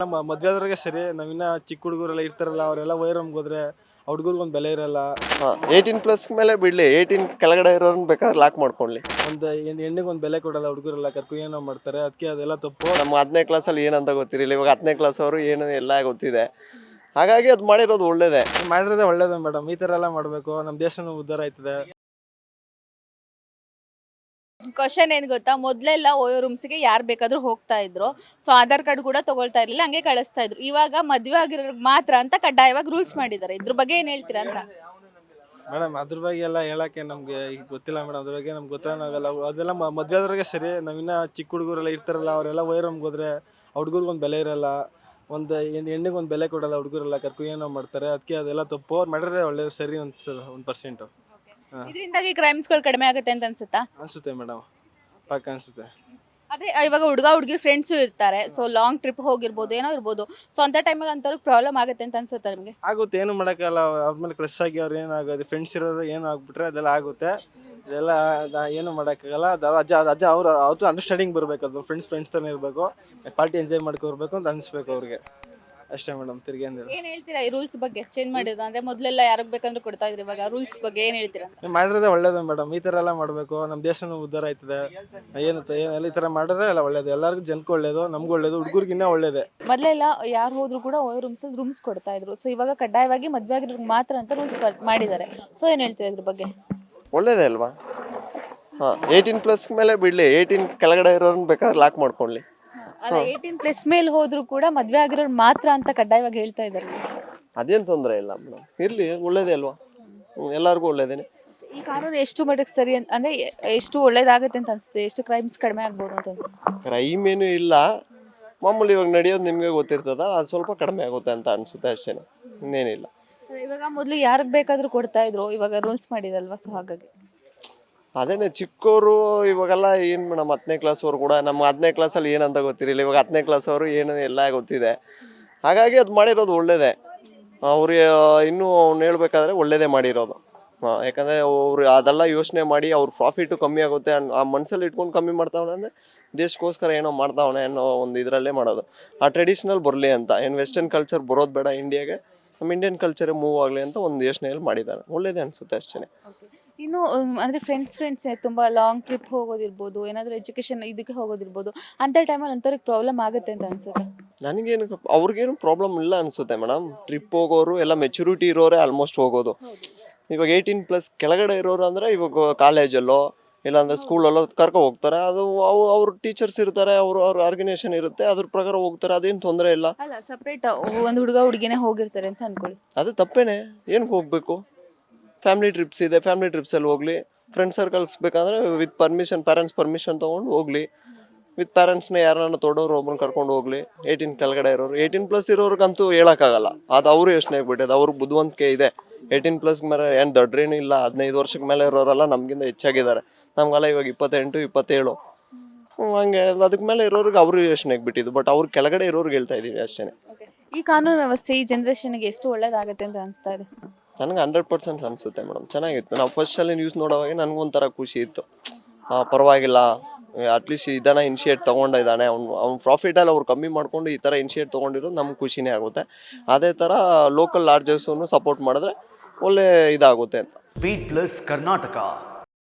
ನಮ್ಮ ಮದ್ವೆ ಆದ್ರಿಗೆ ಸರಿ, ನಾವಿನ್ನ ಚಿಕ್ಕ ಹುಡುಗರೆಲ್ಲ ಇರ್ತಾರಲ್ಲ, ಅವರೆಲ್ಲ ವೈರಮ್ಗೆ ಹೋದ್ರೆ ಹುಡುಗರಿಗೊಂದು ಬೆಲೆ ಇರಲ್ಲ. 18+ ಮೇಲೆ ಬಿಡ್ಲಿ, 18 ಕೆಳಗಡೆ ಇರೋರ್ನ ಬೇಕಾದ್ರೆ ಲಾಕ್ ಮಾಡ್ಕೊಳ್ಳಿ. ಒಂದು ಹೆಣ್ಣಿಗೊಂದು ಬೆಲೆ ಕೊಡಲ್ಲ, ಹುಡುಗರೆಲ್ಲ ಕರ್ಕೊ ಏನೋ ಮಾಡ್ತಾರೆ, ಅದಕ್ಕೆ ಅದೆಲ್ಲ ತಪ್ಪು. ನಮ್ಮ 10ನೇ ಕ್ಲಾಸಲ್ಲಿ ಏನಂತ ಗೊತ್ತಿರಲಿಲ್ಲ, ಇವಾಗ 10ನೇ ಕ್ಲಾಸ್ ಅವರು ಏನು ಎಲ್ಲ ಗೊತ್ತಿದೆ. ಹಾಗಾಗಿ ಅದು ಮಾಡಿರೋದು ಒಳ್ಳೇದೇ. ಮಾಡಿರೋದೇ ಒಳ್ಳೇದು ಮೇಡಮ್, ಈ ಥರ ಎಲ್ಲ ಮಾಡಬೇಕು, ನಮ್ಮ ದೇಶನೂ ಉದ್ಧಾರ ಆಯ್ತದೆ. ಕ್ವಶನ್ ಏನ್ ಗೊತ್ತಾ, ಮೊದ್ಲೆಲ್ಲ ಓಯೋ ರೂಮ್ಸ್ಗೆ ಯಾರು ಬೇಕಾದ್ರೂ ಹೋಗ್ತಾ ಇದ್ರು. ಸೊ ಆಧಾರ್ ಕಾರ್ಡ್ ಕೂಡ ತಗೊಳ್ತಾ ಇರ್ಲಿಲ್ಲ, ಹಂಗೆ ಕಳಿಸ್ತಾ ಇದ್ರು. ಇವಾಗ ಮದ್ವೆ ಆಗಿರೋರ್ಗೆ ಮಾತ್ರ ಅಂತ ಕಡ್ಡಾಯವಾಗಿ ರೂಲ್ಸ್ ಮಾಡಿದ್ದಾರೆ. ಇದ್ರ ಬಗ್ಗೆ ಏನ್ ಹೇಳ್ತೀರಾ ಅಂತ? ಮೇಡಮ್ ಅದ್ರ ಬಗ್ಗೆ ಎಲ್ಲ ಹೇಳಕ್ಕೆ ನಮ್ಗೆ ಈಗ ಗೊತ್ತಿಲ್ಲ ಮೇಡಮ್, ಅದ್ರ ಬಗ್ಗೆ ನಮ್ಗೆ ಗೊತ್ತಾಗಲ್ಲ. ಅದೆಲ್ಲ ಮದ್ವೆ ಆದ್ರಿಗೆ ಸರಿ, ನಾವಿನ್ನ ಚಿಕ್ಕ ಹುಡುಗರೆಲ್ಲ ಇರ್ತಾರಲ್ಲ, ಅವರೆಲ್ಲ ವೈರಮ್ಗೆ ಹೋದ್ರೆ ಹುಡುಗರಿಗೊಂದು ಬೆಲೆ ಇರಲ್ಲ. ಒಂದು ಹೆಣ್ಣಿಗೊಂದು ಬೆಲೆ ಕೊಡಲ್ಲ, ಹುಡುಗರೆಲ್ಲ ಕರ್ಕೊ ಏನೋ ಮಾಡ್ತಾರೆ, ಅದಕ್ಕೆ ಅದೆಲ್ಲ ತಪ್ಪು. ಅವ್ರು ಮಾಡಿರೋದೇ ಒಳ್ಳೇದು, ಸರಿ ಅನ್ಸದ 1%. ಇದರಿಂದಾಗಿ ಕ್ರೈಮ್ಸ್ಗಳು ಕಡಿಮೆ ಆಗುತ್ತೆ ಅಂತ ಅನ್ಸುತ್ತಾ? ಅನ್ಸುತ್ತೆ ಮೇಡಮ್, ಪಕ್ಕ ಅನ್ಸುತ್ತೆ. ಅದೇ ಇವಾಗ ಹುಡುಗಿ ಫ್ರೆಂಡ್ಸು ಇರ್ತಾರೆ. ಸೊ ಲಾಂಗ್ ಟ್ರಿಪ್ ಹೋಗಿರ್ಬೋದು, ಏನೋ ಇರ್ಬೋದು. ಸೊ ಅಂತ ಟೈಮಲ್ಲಿ ಅಂಥವ್ರಿಗೆ ಪ್ರಾಬ್ಲಮ್ ಆಗುತ್ತೆ ಅಂತ ಅನ್ಸುತ್ತೆ ನಿಮಗೆ? ಆಗುತ್ತೆ, ಏನು ಮಾಡೋಕ್ಕಲ್ಲ. ಅವ್ರ ಮೇಲೆ ಕ್ರಶ್ ಆಗಿ ಅವ್ರು ಏನಾಗೋದು, ಫ್ರೆಂಡ್ಸ್ ಇರೋರು ಏನು ಆಗ್ಬಿಟ್ರೆ ಅದೆಲ್ಲ ಆಗುತ್ತೆ. ಇದೆಲ್ಲ ಏನು ಮಾಡೋಕ್ಕಾಗಲ್ಲ. ಅಜ್ಜ ಅವ್ರು ಅಂಡರ್ಸ್ಟ್ಯಾಂಡಿಂಗ್ ಬರಬೇಕು. ಅದು ಫ್ರೆಂಡ್ಸ್ ತಾನೇ ಇರಬೇಕು, ಪಾರ್ಟಿ ಎಂಜಾಯ್ ಮಾಡ್ಕೊಬರ್ಬೇಕು ಅಂತ ಅನಿಸ್ಬೇಕು ಅವ್ರಿಗೆ, ಅಷ್ಟೇ ಮೇಡಮ್. ತಿರ್ಗಿ ಏನ್ ಹೇಳ್ತೀರಾ ಈ ರೂಲ್ಸ್ ಬಗ್ಗೆ? ಚೇಂಜ್ ಮಾಡಿದ್ರು ಅಂದ್ರೆ ಮೊದಲೆಲ್ಲ ಯಾರಿಗೆ ಬೇಕಂದ್ರೆ ಕೊಡ್ತಾ ಇದ್ರು, ಇವಾಗ ರೂಲ್ಸ್ ಬಗ್ಗೆ ಏನ್ ಹೇಳ್ತೀರಾ? ಮಾಡಿರೋದೇ ಒಳ್ಳೇದು ಮೇಡಮ್, ಈ ಥರ ಎಲ್ಲ ಮಾಡಬೇಕು, ನಮ್ಮ ದೇಶನೂ ಉದ್ಧಾರ ಆಯ್ತದೆ. ಏನೆಲ್ಲ ಈ ಥರ ಮಾಡಿದ್ರೆ ಎಲ್ಲ ಒಳ್ಳೇದು, ಎಲ್ಲರಿಗೂ ಜನಕ್ಕೂ ಒಳ್ಳೇದು, ನಮ್ಗೂ ಒಳ್ಳೇದು, ಹುಡುಗರಿಗಿನ್ನ ಒಳ್ಳೇದೇ. ಮೊದಲೆಲ್ಲ ಯಾರು ಹೋದ್ರು ಕೂಡ ಓಯೋ ರೂಮ್ಸ್ ಕೊಡ್ತಾ ಇದ್ರು. ಸೊ ಇವಾಗ ಕಡ್ಡಾಯವಾಗಿ ಮದ್ವೆ ಆಗಿರೋರ್ಗೆ ಮಾತ್ರ ಅಂತ ರೂಲ್ಸ್ ಮಾಡಿದ್ದಾರೆ. ಸೊ ಏನ್ ಹೇಳ್ತೀರಾ ಇದ್ರ ಬಗ್ಗೆ? ಒಳ್ಳೇದೇ ಅಲ್ವಾ? 18+ ಮೇಲೆ ಬಿಡ್ಲಿ, 18 ಕೆಳಗಡೆ ಇರೋರ್ನ ಬೇಕಾದ್ರೆ ಲಾಕ್ ಮಾಡ್ಕೊಳ್ಳಿ. ಅಲ್ಲ, 18+ ಮೇಲೆ ಹೋದ್ರು ಕೂಡ ಮದ್ವೆ ಆಗಿರೋರು ಮಾತ್ರ ಅಂತ ಕಡ್ಡಾಯವಾಗಿ ಹೇಳ್ತಾ ಇದ್ದಾರೆ. ಅದೇನು ತೊಂದರೆ ಇಲ್ಲ ಮೇಡಮ್, ಇರಲಿ, ಒಳ್ಳೇದೇ ಅಲ್ವಾ? ಎಲ್ಲರಿಗೂ ಒಳ್ಳೇದೇನೆ. ಈ ಕಾನೂನು ಎಷ್ಟು ಮಟ್ಟಿಗೆ ಸರಿ ಅಂದ್ರೆ ಎಷ್ಟು ಒಳ್ಳೇದಾಗುತ್ತೆ ಅಂತ ಅನ್ಸುತ್ತೆ? ಎಷ್ಟು ಕ್ರೈಮ್ಸ್ ಕಡಿಮೆ ಆಗ್ಬೋದು ಅಂತ ಅನ್ಸುತ್ತೆ? ಕ್ರೈಮ್ ಏನು ಇಲ್ಲ, ಮಾಮೂಲಿ ಇವಾಗ ನಡೆಯೋದು ನಿಮಗೆ ಗೊತ್ತಿರ್ತದ, ಅದು ಸ್ವಲ್ಪ ಕಡಿಮೆ ಆಗುತ್ತೆ ಅಂತ ಅನ್ಸುತ್ತೆ, ಅಷ್ಟೇನೆ, ಇನ್ನೇನಿಲ್ಲ. ಇವಾಗ ಮೊದಲು ಯಾರಿಗೆ ಬೇಕಾದ್ರೂ ಕೊಡ್ತಾ ಇದ್ರು, ಇವಾಗ ರೂಲ್ಸ್ ಮಾಡಿದಲ್ವಾ? ಸೊ ಹಾಗಾಗಿ ಅದೇನೆ, ಚಿಕ್ಕವರು ಇವಾಗೆಲ್ಲ ಏನು ಮೇಡಮ್, 10ನೇ ಕ್ಲಾಸ್ವರೆಗೂ ಕೂಡ, ನಮ್ಮ 10ನೇ ಕ್ಲಾಸಲ್ಲಿ ಏನಂತ ಗೊತ್ತಿರಲಿಲ್ಲ, ಇವಾಗ 10ನೇ ಕ್ಲಾಸ್ ಅವರು ಏನು ಎಲ್ಲ ಗೊತ್ತಿದೆ. ಹಾಗಾಗಿ ಅದು ಮಾಡಿರೋದು ಒಳ್ಳೇದೇ. ಅವ್ರಿಗೆ ಇನ್ನೂ ಅವ್ನು ಹೇಳ್ಬೇಕಾದ್ರೆ ಒಳ್ಳೇದೇ ಮಾಡಿರೋದು. ಯಾಕಂದರೆ ಅವ್ರು ಅದೆಲ್ಲ ಯೋಚನೆ ಮಾಡಿ ಅವ್ರ ಪ್ರಾಫಿಟು ಕಮ್ಮಿ ಆಗುತ್ತೆ ಆ ಮನಸ್ಸಲ್ಲಿ ಇಟ್ಕೊಂಡು ಕಮ್ಮಿ ಮಾಡ್ತಾವನೆ ಅಂದರೆ ದೇಶಕ್ಕೋಸ್ಕರ ಏನೋ ಮಾಡ್ತಾವನೆ ಅನ್ನೋ ಒಂದು ಇದರಲ್ಲೇ ಮಾಡೋದು. ಆ ಟ್ರೆಡಿಷ್ನಲ್ ಬರಲಿ ಅಂತ, ಏನು ವೆಸ್ಟರ್ನ್ ಕಲ್ಚರ್ ಬರೋದು ಬೇಡ ಇಂಡಿಯಾಗೆ, ನಮ್ಮ ಇಂಡಿಯನ್ ಕಲ್ಚರೇ ಮೂವ್ ಆಗಲಿ ಅಂತ ಒಂದು ಯೋಚನೆಯಲ್ಲಿ ಮಾಡಿದ್ದಾರೆ. ಒಳ್ಳೇದೇ ಅನಿಸುತ್ತೆ, ಅಷ್ಟೇ. ಇನ್ನು ಅಂದರೆ ಫ್ರೆಂಡ್ಸ್ ತುಂಬ ಲಾಂಗ್ ಟ್ರಿಪ್ ಹೋಗೋದಿರ್ಬೋದು, ಏನಾದರೂ ಎಜುಕೇಷನ್ ಇದಕ್ಕೆ ಹೋಗೋದಿರ್ಬೋದು, ಅಂಥ ಟೈಮಲ್ಲಿ ಅಂಥವ್ರಿಗೆ ಪ್ರಾಬ್ಲಮ್ ಆಗುತ್ತೆ ಅಂತ ಅನ್ಸುತ್ತೆ? ನನಗೇನು ಅವ್ರಿಗೇನು ಪ್ರಾಬ್ಲಮ್ ಇಲ್ಲ ಅನಿಸುತ್ತೆ ಮೇಡಮ್. ಟ್ರಿಪ್ ಹೋಗೋರು ಎಲ್ಲ ಮೆಚುರಿಟಿ ಇರೋರೇ ಆಲ್ಮೋಸ್ಟ್ ಹೋಗೋದು. ಇವಾಗ 18+ ಕೆಳಗಡೆ ಇರೋರು ಅಂದರೆ ಇವಾಗ ಕಾಲೇಜಲ್ಲೋ ಇಲ್ಲಾಂದರೆ ಸ್ಕೂಲಲ್ಲೋ ಕರ್ಕೊ ಹೋಗ್ತಾರೆ. ಅದು ಅವ್ರ ಟೀಚರ್ಸ್ ಇರ್ತಾರೆ, ಅವ್ರ ಆರ್ಗನೈಸೇಷನ್ ಇರುತ್ತೆ, ಅದ್ರ ಪ್ರಕಾರ ಹೋಗ್ತಾರೆ, ಅದೇನು ತೊಂದರೆ ಇಲ್ಲ. ಅಲ್ಲ, ಸಪ್ರೇಟ್ ಒಂದು ಹುಡುಗಿನೇ ಹೋಗಿರ್ತಾರೆ ಅಂತ ಅನ್ಕೊಳ್ಳಿ, ಅದು ತಪ್ಪೇನೆ. ಏನಕ್ಕೆ ಹೋಗಬೇಕು? ಫ್ಯಾಮಿಲಿ ಟ್ರಿಪ್ಸ್ ಇದೆ, ಫ್ಯಾಮಿಲಿ ಟ್ರಿಪ್ಸಲ್ಲಿ ಹೋಗಲಿ. ಫ್ರೆಂಡ್ ಸರ್ಕಲ್ಸ್ ಬೇಕಂದರೆ ವಿತ್ ಪರ್ಮಿಷನ್, ಪೇರೆಂಟ್ಸ್ ಪರ್ಮಿಷನ್ ತೊಗೊಂಡು ಹೋಗಲಿ. ವಿತ್ ಪೇರೆಂಟ್ಸ್ನ ಯಾರನ್ನ ತೊಡೋರು ಒಬ್ಬರನ್ನ ಕರ್ಕೊಂಡು ಹೋಗಲಿ. 18 ಕೆಳಗಡೆ ಇರೋರು, 18+ ಇರೋರ್ಗಂತೂ ಹೇಳೋಕ್ಕಾಗಲ್ಲ, ಅದು ಅವರು ಯೋಚನೆ ಆಗ್ಬಿಟ್ಟಿದೆ. ಅವ್ರಿಗೆ ಬುದ್ಧಿವಂತಿಕೆ ಇದೆ. 18+ ಮೇಲೆ ಏನು ದೊಡ್ಡರೇನು ಇಲ್ಲ, 15 ವರ್ಷಕ್ಕೆ ಮೇಲೆ ಇರೋರೆಲ್ಲ ನಮಗಿಂತ ಹೆಚ್ಚಾಗಿದ್ದಾರೆ. ನಮಗೆಲ್ಲ ಇವಾಗ 28, 27 ಹಂಗೆ. ಅದಕ್ಕೆ ಮೇಲೆ ಇರೋರಿಗೆ ಅವರು ಯೋಚನೆಗೆ ಬಿಟ್ಟಿದ್ದು, ಬಟ್ ಅವ್ರ ಕೆಳಗಡೆ ಇರೋರಿಗೆ ಹೇಳ್ತಾ ಇದ್ದೀವಿ, ಅಷ್ಟೇ. ಈ ಕಾನೂನು ವ್ಯವಸ್ಥೆ ಈ ಜನ್ರೇಷನ್ಗೆ ಎಷ್ಟು ಒಳ್ಳೇದಾಗುತ್ತೆ ಅಂತ ಅನಿಸ್ತಾ ಇದೆ? ನನಗೆ 100% ಅನಿಸುತ್ತೆ ಮೇಡಮ್, ಚೆನ್ನಾಗಿತ್ತು. ನಾವು ಫಸ್ಟಲ್ಲಿ ನ್ಯೂಸ್ ನೋಡೋವಾಗ ನನಗೊಂಥರ ಖುಷಿ ಇತ್ತು. ಪರವಾಗಿಲ್ಲ, ಅಟ್ಲೀಸ್ಟ್ ಇದನ್ನು ಇನಿಷಿಯೇಟ್ ತೊಗೊಂಡಿದ್ದಾನೆ ಅವ್ನು ಪ್ರಾಫಿಟಲ್ಲಿ ಅವ್ರು ಕಮ್ಮಿ ಮಾಡಿಕೊಂಡು ಈ ಥರ ಇನಿಷಿಯೇಟ್ ತೊಗೊಂಡಿರೋದು ನಮ್ಗೆ ಖುಷಿನೇ ಆಗುತ್ತೆ. ಅದೇ ಥರ ಲೋಕಲ್ ಲಾಡ್ಜಸ್ಸನ್ನು ಸಪೋರ್ಟ್ ಮಾಡಿದ್ರೆ ಒಳ್ಳೆ ಇದಾಗುತ್ತೆ ಅಂತ. Feed+ ಕರ್ನಾಟಕ.